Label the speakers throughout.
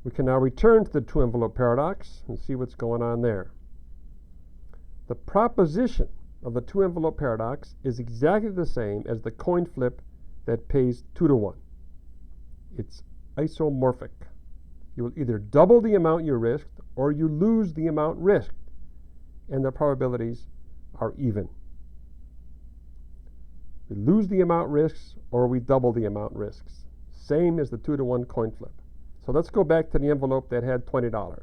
Speaker 1: We can now return to the two-envelope paradox and see what's going on there. The proposition of the two-envelope paradox is exactly the same as the coin flip that pays 2 to 1. It's isomorphic. You will either double the amount you risked or you lose the amount risked, and the probabilities are even. We lose the amount risks or we double the amount risks. Same as the 2 to 1 coin flip. So let's go back to the envelope that had $20.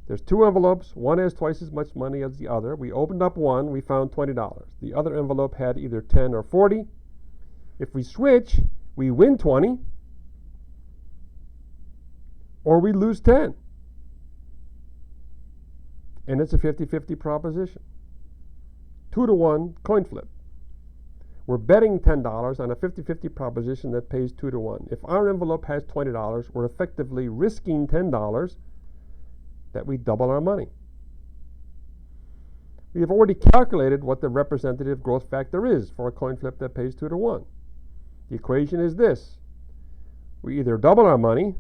Speaker 1: There's two envelopes. One has twice as much money as the other. We opened up one, we found $20. The other envelope had either 10 or 40. If we switch, we win 20 or we lose 10. And it's a 50-50 proposition. 2 to 1 coin flip. We're betting $10 on a 50-50 proposition that pays 2 to 1. If our envelope has $20, we're effectively risking $10 that we double our money. We have already calculated what the representative growth factor is for a coin flip that pays 2 to 1. The equation is this. We either double our money,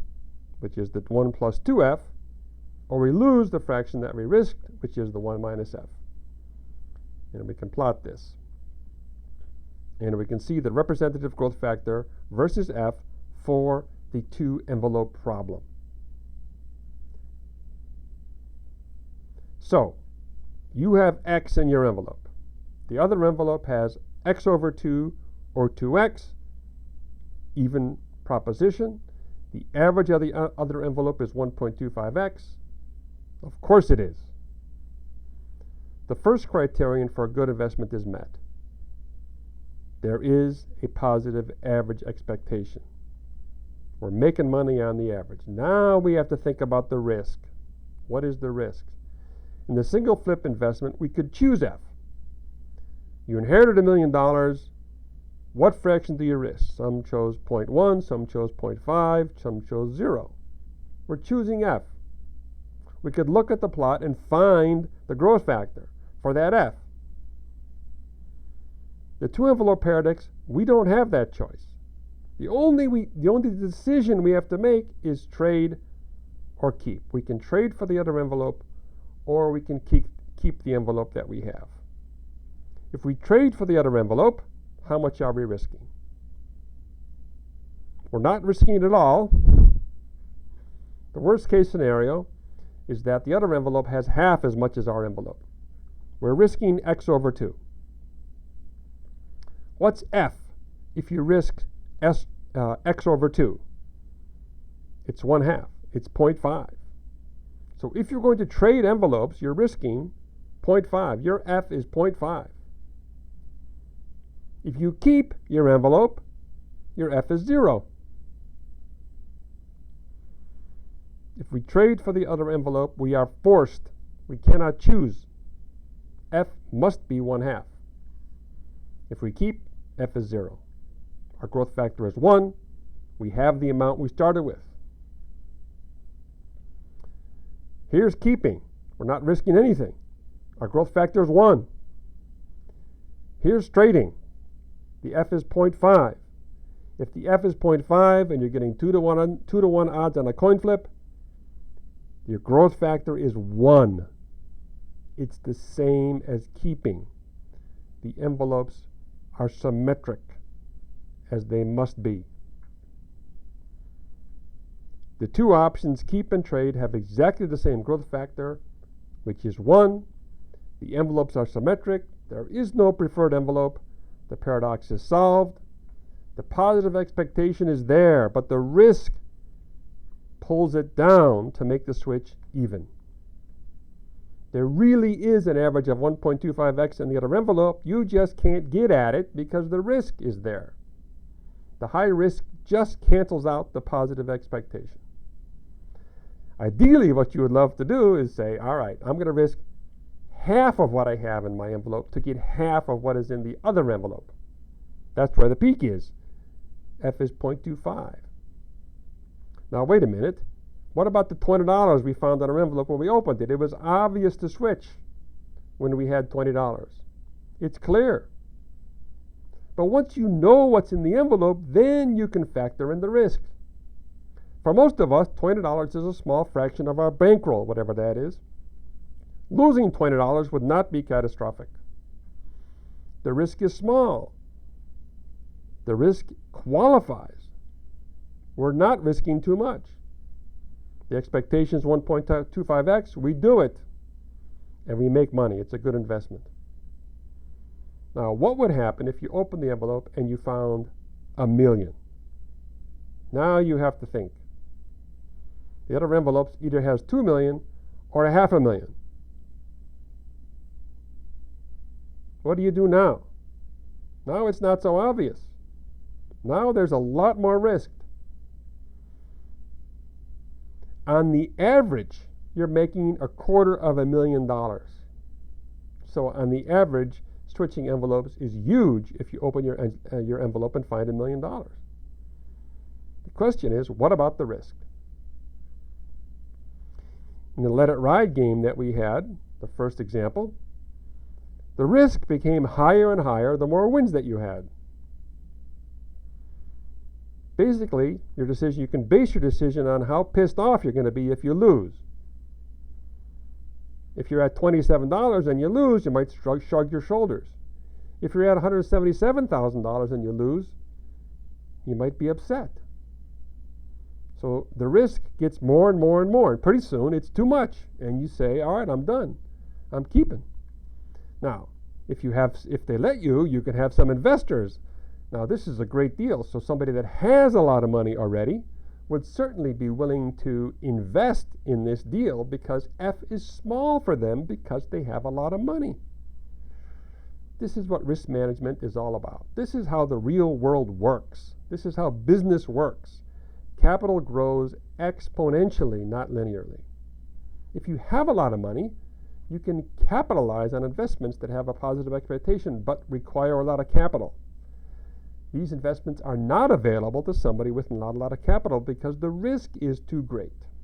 Speaker 1: which is the 1 plus 2f, or we lose the fraction that we risked, which is the 1 minus f. And we can plot this. And we can see the representative growth factor versus f for the two-envelope problem. So, you have x in your envelope. The other envelope has x over 2 or 2x, even proposition. The average of the other envelope is 1.25x. Of course it is. The first criterion for a good investment is met. There is a positive average expectation. We're making money on the average. Now we have to think about the risk. What is the risk? In the single flip investment, we could choose F. You inherited $1 million. What fraction do you risk? Some chose 0.1, some chose 0.5, some chose 0. We're choosing F. We could look at the plot and find the growth factor for that F. The two-envelope paradox, we don't have that choice. The only decision we have to make is trade or keep. We can trade for the other envelope, or we can keep the envelope that we have. If we trade for the other envelope, how much are we risking? We're not risking it at all. The worst case scenario is that the other envelope has half as much as our envelope. We're risking x over 2. What's f if you risk x over 2? It's 1/2. It's 0.5. So if you're going to trade envelopes, you're risking 0.5. Your f is 0.5. If you keep your envelope, your f is 0. If we trade for the other envelope, we are forced. We cannot choose. F must be 1/2. If we keep, f is 0. Our growth factor is 1. We have the amount we started with. Here's keeping. We're not risking anything. Our growth factor is 1. Here's trading. The f is 0.5. If the f is 0.5 and you're getting 2 to 1 odds on a coin flip, your growth factor is 1. It's the same as keeping. The envelopes are symmetric, as they must be. The two options, keep and trade, have exactly the same growth factor, which is 1. The envelopes are symmetric. There is no preferred envelope. The paradox is solved. The positive expectation is there, but the risk pulls it down to make the switch even. There really is an average of 1.25x in the other envelope. You just can't get at it because the risk is there. The high risk just cancels out the positive expectation. Ideally, what you would love to do is say, all right, I'm going to risk half of what I have in my envelope to get half of what is in the other envelope. That's where the peak is. F is 0.25. Now, wait a minute. What about the $20 we found on our envelope when we opened it? It was obvious to switch when we had $20. It's clear. But once you know what's in the envelope, then you can factor in the risk. For most of us, $20 is a small fraction of our bankroll, whatever that is. Losing $20 would not be catastrophic. The risk is small. The risk qualifies. We're not risking too much. The expectation is 1.25x. We do it, and we make money. It's a good investment. Now, what would happen if you opened the envelope and you found $1 million? Now you have to think. The other envelope either has $2 million or $500,000. What do you do now? Now it's not so obvious. Now there's a lot more risk. On the average, you're making $250,000. So on the average, switching envelopes is huge if you open your envelope and find $1 million. The question is, what about the risk? In the Let It Ride game that we had, the first example, the risk became higher and higher the more wins that you had. Basically, you can base your decision on how pissed off you're going to be if you lose. If you're at $27 and you lose, you might shrug your shoulders. If you're at $177,000 and you lose, you might be upset. So the risk gets more and more and more, and pretty soon it's too much, and you say, all right, I'm done. I'm keeping. Now, if they let you, you can have some investors. Now, this is a great deal. So somebody that has a lot of money already would certainly be willing to invest in this deal because F is small for them because they have a lot of money. This is what risk management is all about. This is how the real world works. This is how business works. Capital grows exponentially, not linearly. If you have a lot of money, you can capitalize on investments that have a positive expectation but require a lot of capital. These investments are not available to somebody with not a lot of capital because the risk is too great.